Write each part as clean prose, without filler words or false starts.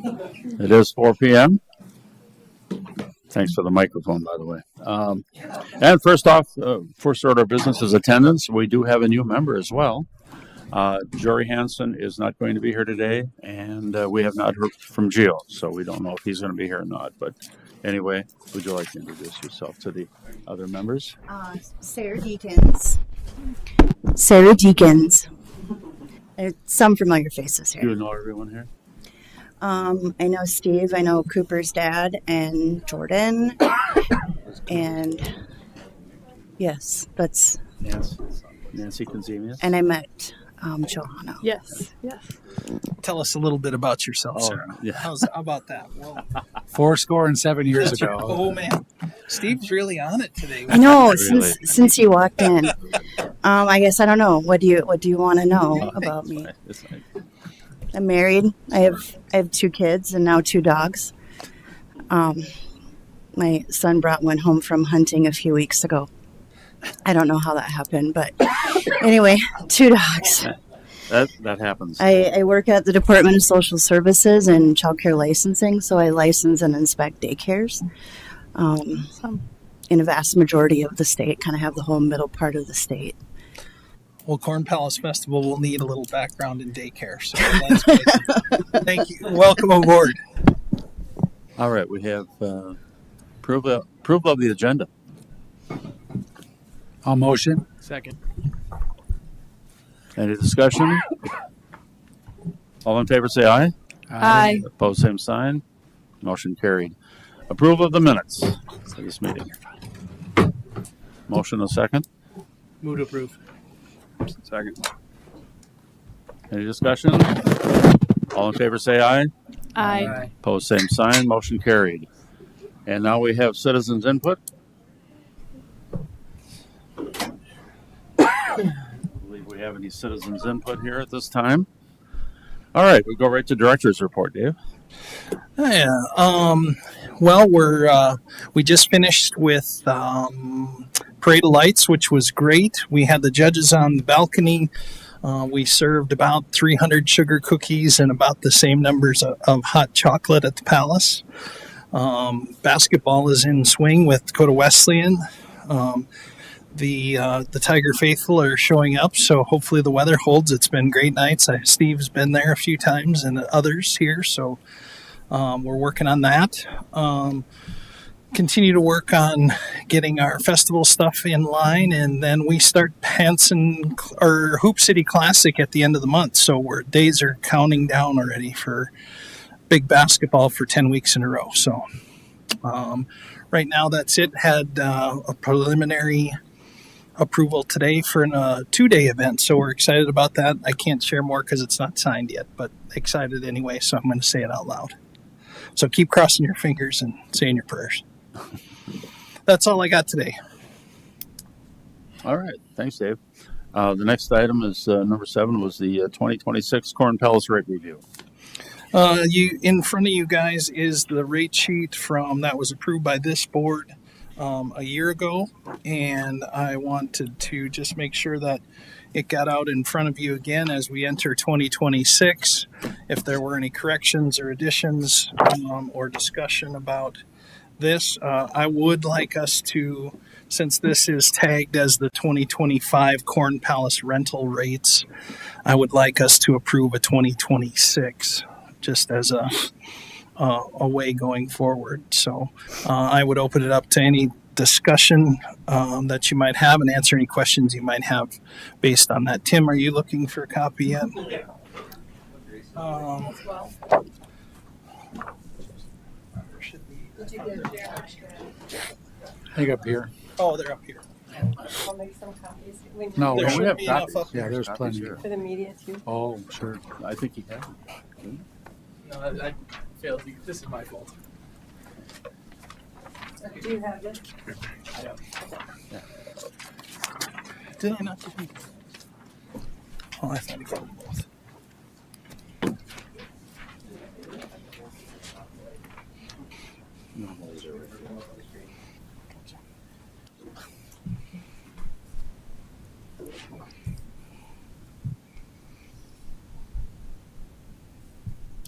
It is 4 p.m. Thanks for the microphone, by the way. And first off, first order of business is attendance. We do have a new member as well. Jory Hansen is not going to be here today, and we have not heard from Gio, so we don't know if he's going to be here or not. But anyway, would you like to introduce yourself to the other members? Sarah Deakins. Sarah Deakins. There's some familiar faces Do here. you know everyone here? I know Steve. I know Cooper's dad and Jordan. And yes, that's. Nancy Conzemius? And I met Johanna. Yes. Tell us a little bit about yourself, Sarah. yeah. How about that? Well, 7 years ago. oh man, Steve's really on it today. I know. Really? Since you walked in, I guess I don't know. What do you want to know about me? It's fine. I'm married. I have 2 kids and now 2 dogs. My son brought one home from hunting a few weeks ago. I don't know how that happened, but anyway, 2 dogs. That happens. I work at the Department of Social Services and Child Care Licensing, so I license and inspect daycares. In a vast majority of the state, kind of have the whole middle part of the state. Well, Corn Palace Festival will need a little background in daycare, so that's good. Thank you. Welcome aboard. All right, we have approval of the agenda. I'll motion. Second. Any discussion? All in favor say aye. Aye. Opposed, same sign. Motion carried. Approval of the minutes of this meeting. Motion a second. Move to approve. Second. Any discussion? All in favor say aye. Aye. Opposed, same sign. Motion carried. And now we have citizens input. I don't believe we have any citizens input here at this time. All right, we go right to director's report, Dave. Yeah. Well, we just finished with Parade of Lights, which was great. We had the judges on the balcony. We served about 300 sugar cookies and about the same numbers of hot chocolate at the Palace. Basketball is in swing with Dakota Wesleyan. The Tiger Faithful are showing up, so hopefully the weather holds. It's been great nights. Steve's been there a few times and others here, so we're working on that. Continue to work on getting our festival stuff in line, and then we start Hanson or Hoop City Classic at the end of the month, so days are counting down already for big basketball for 10 weeks in a row. So right now that's it. Had a preliminary approval today for a 2-day event, so we're excited about that. I can't share more because it's not signed yet, but excited anyway, so I'm going to say it out loud. So keep crossing your fingers and saying your prayers. That's all I got today. All right, thanks, Dave. The next item is number 7 was the 2026 Corn Palace rate review. In front of you guys is the rate sheet that was approved by this board a year ago, and I wanted to just make sure that it got out in front of you again as we enter 2026. If there were any corrections or additions or discussion about this, I would like us to, since this is tagged as the 2025 Corn Palace rental rates, I would like us to approve a 2026 just as a way going forward. So I would open it up to any discussion that you might have and answer any questions you might have based on that. Tim, are you looking for a copy yet? I think up here. Oh, they're up here. I'll make some copies. No, There we should have be enough copies. up Yeah, here. there's Copies plenty. here. For the media too. Oh, sure. I think he has. No, I failed. This is my fault. Do you have this? Did I not give you? Oh, I thought I got them both.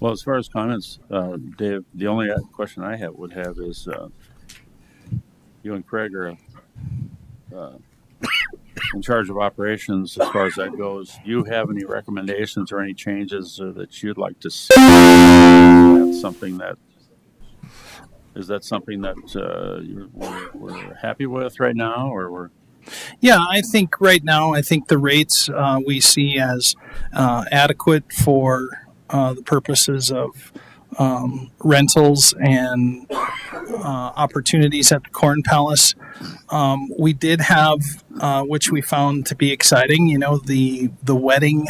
Well, as far as comments, Dave, the only question I would have is, you and Craig are in charge of operations as far as that goes. Do you have any recommendations or any changes that you'd like to see? Is that something that we're happy with right now, or we're? Yeah, I think right now, I think the rates we see as adequate for the purposes of rentals and opportunities at the Corn Palace. We did have, which we found to be exciting, the wedding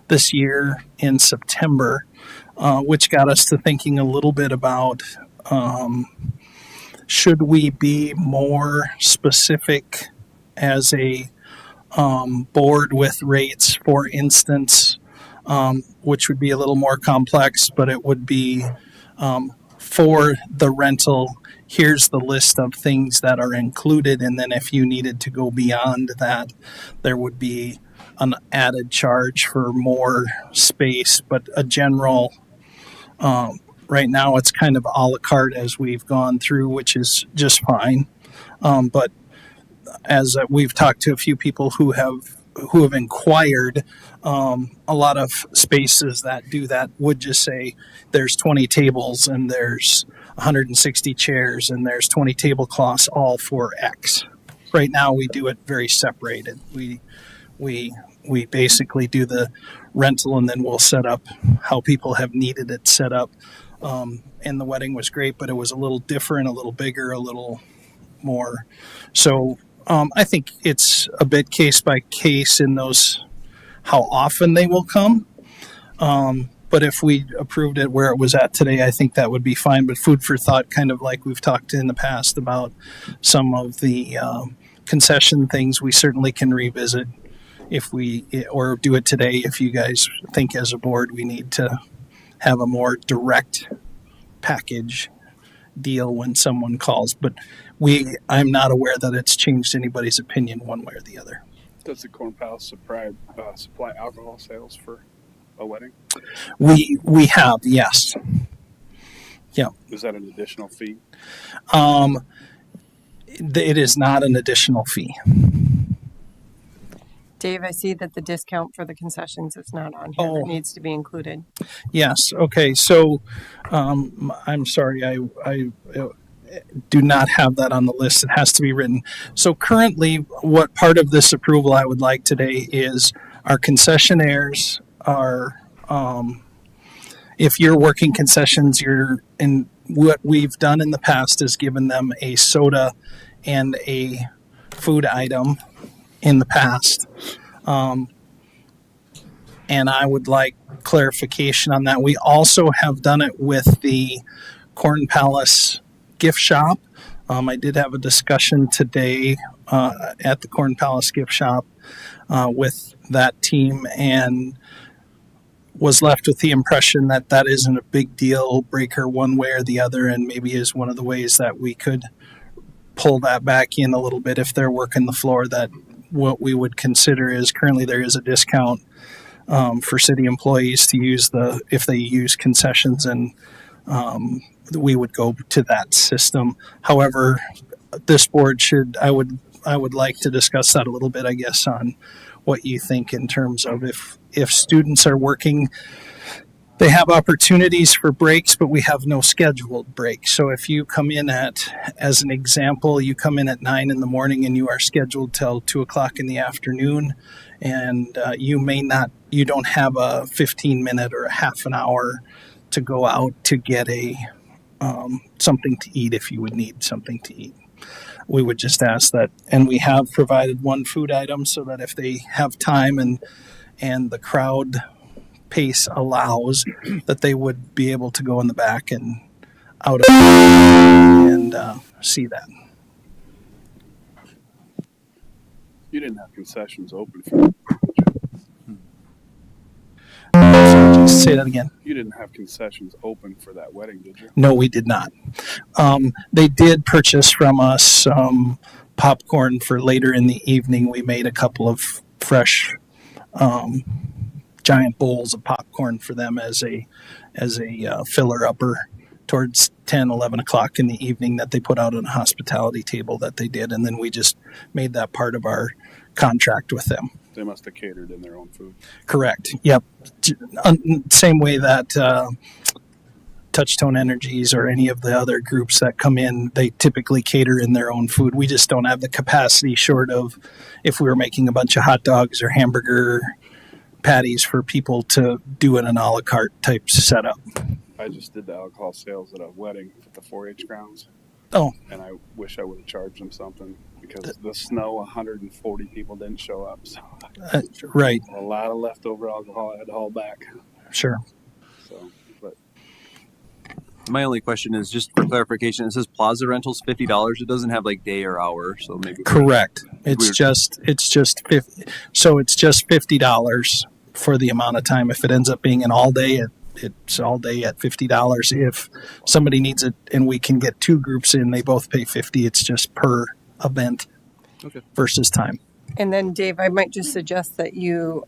this year in September, which got us to thinking a little bit about should we be more specific as a board with rates, for instance, which would be a little more complex, but it would be for the rental. Here's the list of things that are included, and then if you needed to go beyond that, there would be an added charge for more space, but a general. Right now, it's kind of a la carte as we've gone through, which is just fine. But as we've talked to a few people who have inquired, a lot of spaces that do that would just say there's 20 tables and there's 160 chairs and there's 20 tablecloths, all for X. Right now, we do it very separated. We basically do the rental and then we'll set up how people have needed it set up. And the wedding was great, but it was a little different, a little bigger, a little more. So I think it's a bit case by case in those, how often they will come. But if we approved it where it was at today, I think that would be fine. But food for thought, kind of like we've talked in the past about some of the concession things, we certainly can revisit or do it today if you guys think as a board we need to have a more direct package deal when someone calls. But I'm not aware that it's changed anybody's opinion one way or the other. Does the Corn Palace supply alcohol sales for a wedding? We have, yes. Yeah. Is that an additional fee? It is not an additional fee. Dave, I see that the discount for the concessions is not on here. Oh. It needs to be included. Yes. Okay. So I'm sorry. I do not have that on the list. It has to be written. So currently, what part of this approval I would like today is our concessionaires are, if you're working concessions, what we've done in the past is given them a soda and a food item in the past. And I would like clarification on that. We also have done it with the Corn Palace gift shop. I did have a discussion today at the Corn Palace gift shop with that team and was left with the impression that that isn't a big deal breaker one way or the other, and maybe is one of the ways that we could pull that back in a little bit if they're working the floor. That what we would consider is currently there is a discount for city employees to use if they use concessions, and we would go to that system. However, this board I would like to discuss that a little bit, I guess, on what you think in terms of if students are working, they have opportunities for breaks, but we have no scheduled breaks. So if you come in as an example, you come in at 9 in the morning and you are scheduled till 2 o'clock in the afternoon, and you don't have a 15-minute or a half an hour to go out to get something to eat if you would need something to eat. We would just ask that, and we have provided one food item so that if they have time and the crowd pace allows, that they would be able to go in the back and out of and see that. You didn't have concessions open for So just say that again. You didn't have concessions open for that wedding, did you? No, we did not. They did purchase from us some popcorn for later in the evening. We made a couple of fresh giant bowls of popcorn for them as a filler upper towards 10, 11 o'clock in the evening that they put out on a hospitality table that they did. And then we just made that part of our contract with them. They must have catered in their own food. Correct. Yep. Same way that Touchtone Energies or any of the other groups that come in, they typically cater in their own food. We just don't have the capacity, short of if we were making a bunch of hot dogs or hamburger patties for people to do in an a la carte type setup. I just did the alcohol sales at a wedding at the 4-H grounds. Oh. And I wish I would have charged them something because the snow, 140 people didn't show up. So Right. a lot of leftover alcohol I had to haul back. Sure. So, but My only question is just for clarification. It says Plaza Rentals $50. It doesn't have like day or hour, so maybe Correct. It's Weird. just 50. So it's just $50 for the amount of time. If it ends up being an all day, it's all day at $50. If somebody needs it and we can get two groups in, they both pay $50. It's just per event versus time. And then, Dave, I might just suggest that you,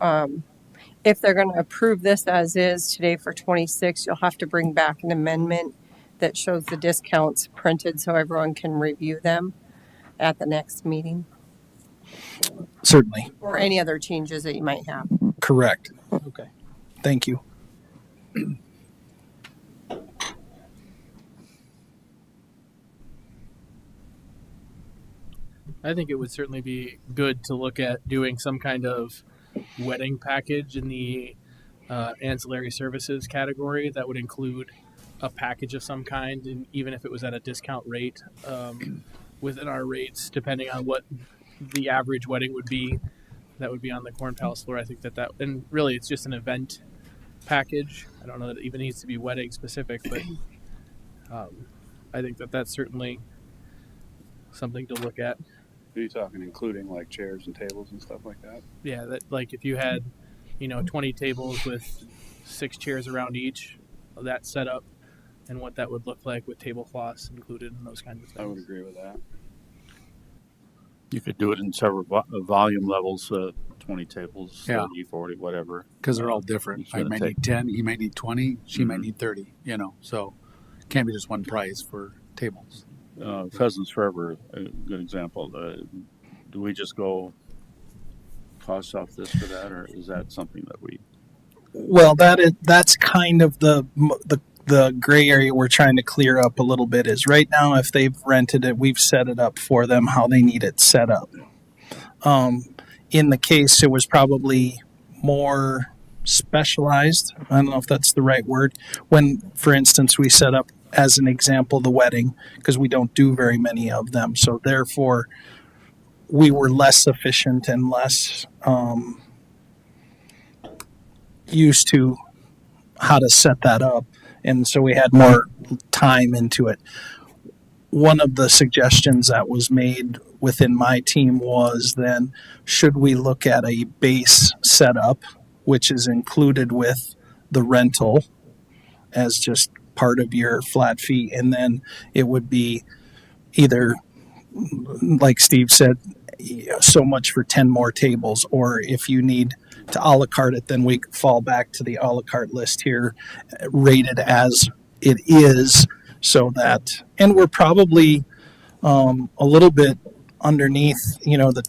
if they're going to approve this as is today for 26, you'll have to bring back an amendment that shows the discounts printed so everyone can review them at the next meeting, Certainly. or any other changes that you might have. Correct. Okay. Thank you. I think it would certainly be good to look at doing some kind of wedding package in the ancillary services category that would include a package of some kind, and even if it was at a discount rate within our rates, depending on what the average wedding would be, that would be on the Corn Palace floor. I think that and really it's just an event package. I don't know that it even needs to be wedding specific, but I think that that's certainly something to look at. are you talking including like chairs and tables and stuff like that? Yeah, that like if you had, 20 tables with 6 chairs around each, that setup, and what that would look like with tablecloths included and those kinds of things. I would agree with that. You could do it in several volume levels, 20 tables, Yeah. 30, 40, whatever. Because they're all different. It's I gonna might take- need 10, he might need 20, she might Mhm. need 30, so can't be just one price for tables. Pheasants Forever, a good example. Do we just go cost off this for that, or is that something that we? Well, that's kind of the gray area we're trying to clear up a little bit. Is right now, if they've rented it, we've set it up for them how they need it set up. In the case, it was probably more specialized. I don't know if that's the right word. When, for instance, we set up as an example the wedding, because we don't do very many of them, so therefore we were less efficient and less used to how to set that up, and so we had more time into it. One of the suggestions that was made within my team was then, should we look at a base setup which is included with the rental as just part of your flat fee, and then it would be either, like Steve said, so much for 10 more tables, or if you need to a la carte it, then we fall back to the a la carte list here, rated as it is, so that, and we're probably a little bit underneath, the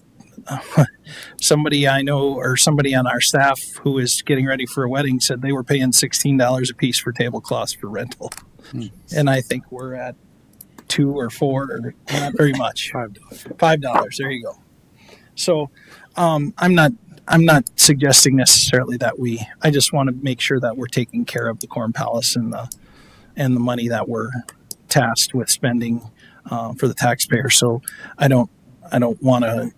somebody I know or somebody on our staff who is getting ready for a wedding said they were paying $16 a piece for tablecloths for rental. And I think we're at $2 or $4 or not very much. $5. There you go. So I'm not suggesting necessarily that I just want to make sure that we're taking care of the Corn Palace and the money that we're tasked with spending for the taxpayer. So I don't want to,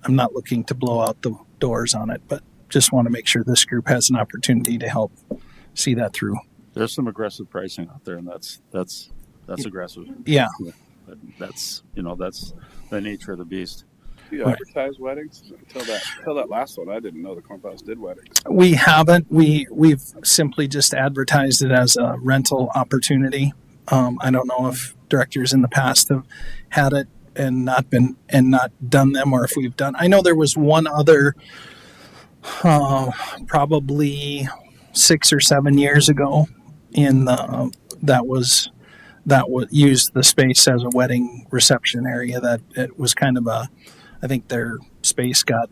I'm not looking to blow out the doors on it, but just want to make sure this group has an opportunity to help see that through. There's some aggressive pricing out there, and that's aggressive. Yeah. But that's the nature of the beast. Do you advertise weddings? Until that last one, I didn't know the Corn Palace did weddings. We haven't. We've simply just advertised it as a rental opportunity. I don't know if directors in the past have had it and not done them, or if we've done. I know there was one other Probably 6 or 7 years ago. In the that was used the space as a wedding reception area. That it was kind of a, I think their space got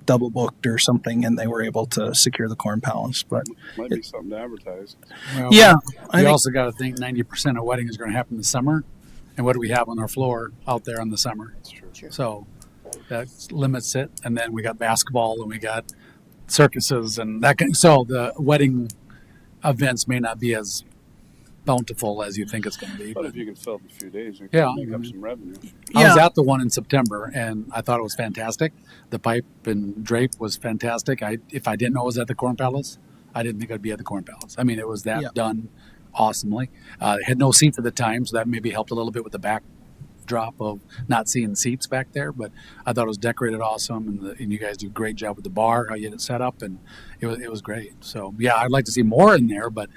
double booked or something, and they were able to secure the Corn Palace. But Might be something to advertise. Well, yeah, I we think, also got to think 90% of weddings are going to happen in the summer. And what do we have on our floor out there in the summer? That's true. So that limits it. And then we got basketball and we got circuses and that. So the wedding events may not be as bountiful as you think it's going to be. But if you can fill it in a few days, you Yeah. can make up some revenue. I was Yeah. at the one in September and I thought it was fantastic. The pipe and drape was fantastic. If I didn't know it was at the Corn Palace, I didn't think I'd be at the Corn Palace. I mean, it was that Yeah. done awesomely. It had no seats at the time, so that maybe helped a little bit with the backdrop of not seeing seats back there. But I thought it was decorated awesome, and you guys do a great job with the bar, how you had it set up, and it was great. So yeah, I'd like to see more in there, but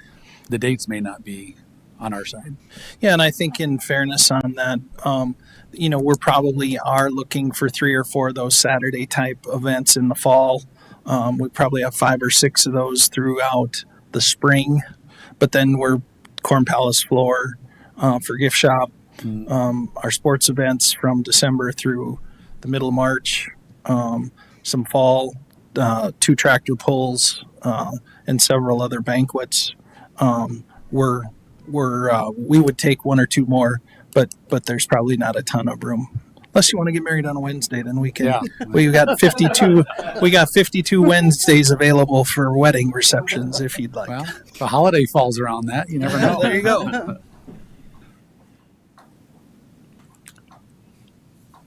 the dates may not be on our side. yeah, and I think in fairness on that, we're probably are looking for 3 or 4 of those Saturday type events in the fall. We probably have 5 or 6 of those throughout the spring, but then we're Corn Palace floor for gift shop. Our sports events from December through the middle of March, some fall, 2 tractor pulls, and several other banquets. We would take 1 or 2 more, but there's probably not a ton of room. Unless you want to get married on a Wednesday, then we can. Yeah. We got 52. We got 52 Wednesdays available for wedding receptions if you'd like. Well, if a holiday falls around that, you never know. There you go.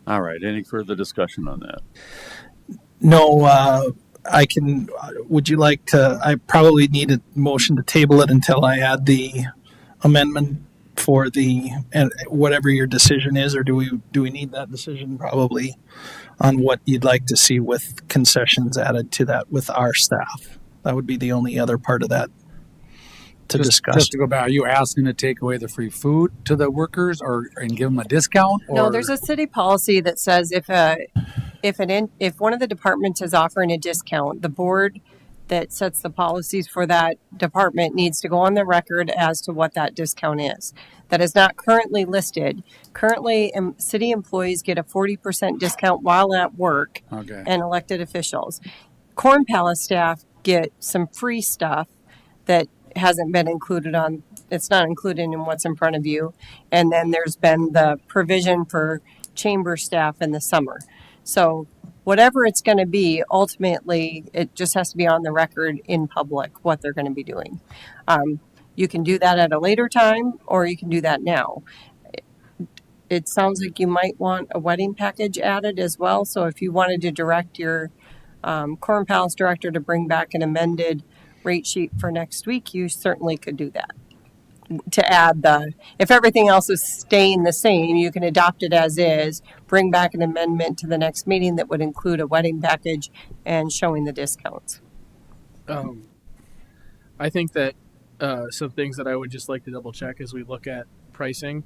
All right. Any further discussion on that? No, I can. Would you like to? I probably need a motion to table it until I add the amendment for the and whatever your decision is, or do we need that decision probably on what you'd like to see with concessions added to that with our staff? That would be the only other part of that to discuss. Just to go back, are you asking to take away the free food to the workers and give them a discount? Or? No, there's a city policy that says if one of the departments is offering a discount, the board that sets the policies for that department needs to go on the record as to what that discount is. That is not currently listed. Currently, city employees get a 40% discount while at work, Okay. and elected officials. Corn Palace staff get some free stuff that hasn't been included on, it's not included in what's in front of you. And then there's been the provision for chamber staff in the summer. So whatever it's going to be, ultimately, it just has to be on the record in public what they're going to be doing. You can do that at a later time, or you can do that now. It sounds like you might want a wedding package added as well. So if you wanted to direct your Corn Palace director to bring back an amended rate sheet for next week, you certainly could do that. To add if everything else is staying the same, you can adopt it as is, bring back an amendment to the next meeting that would include a wedding package and showing the discounts. I think that some things that I would just like to double check as we look at pricing.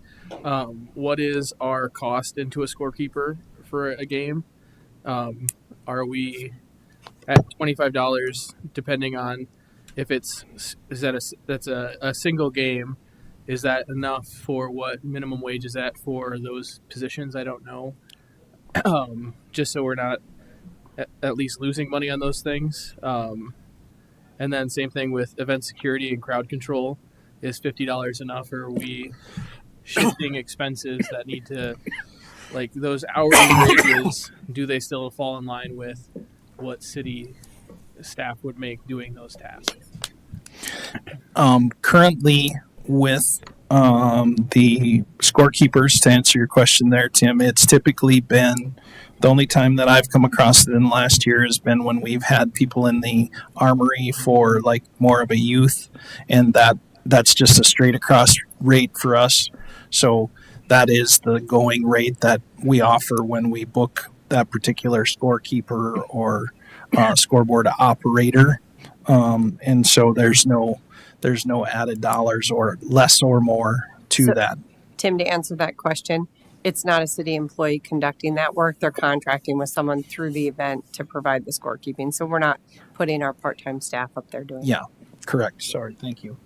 What is our cost into a scorekeeper for a game? Are we at $25 depending on if that's a single game? Is that enough for what minimum wage is at for those positions? I don't know. Just so we're not at least losing money on those things. And then same thing with event security and crowd control. Is $50 enough, or are we shifting expenses that need to, like those hourly wages, do they still fall in line with what city staff would make doing those tasks? Currently, with the scorekeepers, to answer your question there, Tim, it's typically been the only time that I've come across it in the last year has been when we've had people in the armory for like more of a youth, and that's just a straight across rate for us. So that is the going rate that we offer when we book that particular scorekeeper or scoreboard operator. And so there's no added dollars or less or more to that. Tim, to answer that question, it's not a city employee conducting that work. They're contracting with someone through the event to provide the scorekeeping. So we're not putting our part-time staff up there doing. Yeah, correct. Sorry, thank you.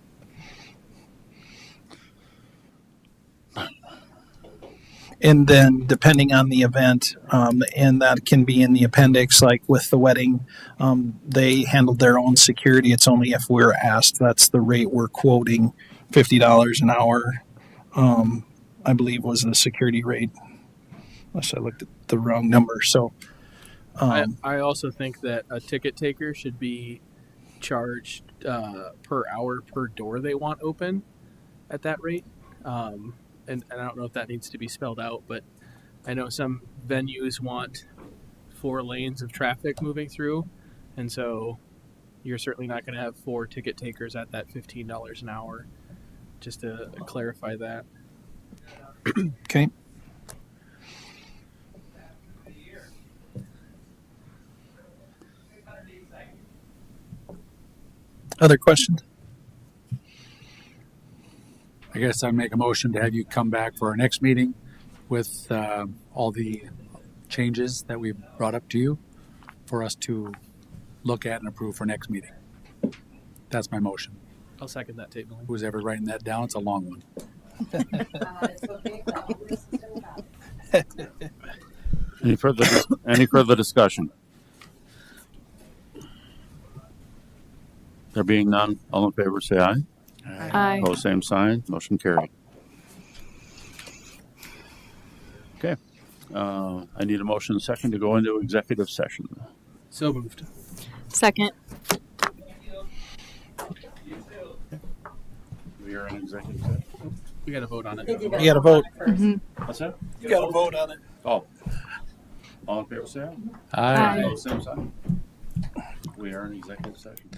And then depending on the event, and that can be in the appendix, like with the wedding, they handled their own security. It's only if we're asked. That's the rate we're quoting, $50 an hour. I believe was the security rate, unless I looked at the wrong number. So, I also think that a ticket taker should be charged per hour per door they want open at that rate. And I don't know if that needs to be spelled out, but I know some venues want 4 lanes of traffic moving through, and so you're certainly not going to have 4 ticket takers at that $15 an hour. Just to clarify that. okay. Other questions? I guess I make a motion to have you come back for our next meeting with all the changes that we brought up to you for us to look at and approve for next meeting. That's my motion. I'll second that, Tate Milling. Who's ever writing that down? It's a long one. Any further discussion? There being none, all in favor say aye. Aye. Opposed, same sign. Motion carried. Okay. I need a motion and second to go into executive session. So moved. Second. We are in executive session. We got to vote on it. You got to vote. What's that? You got to vote on it. Oh. All in favor say aye. Aye. Opposed, same sign. We are in executive session.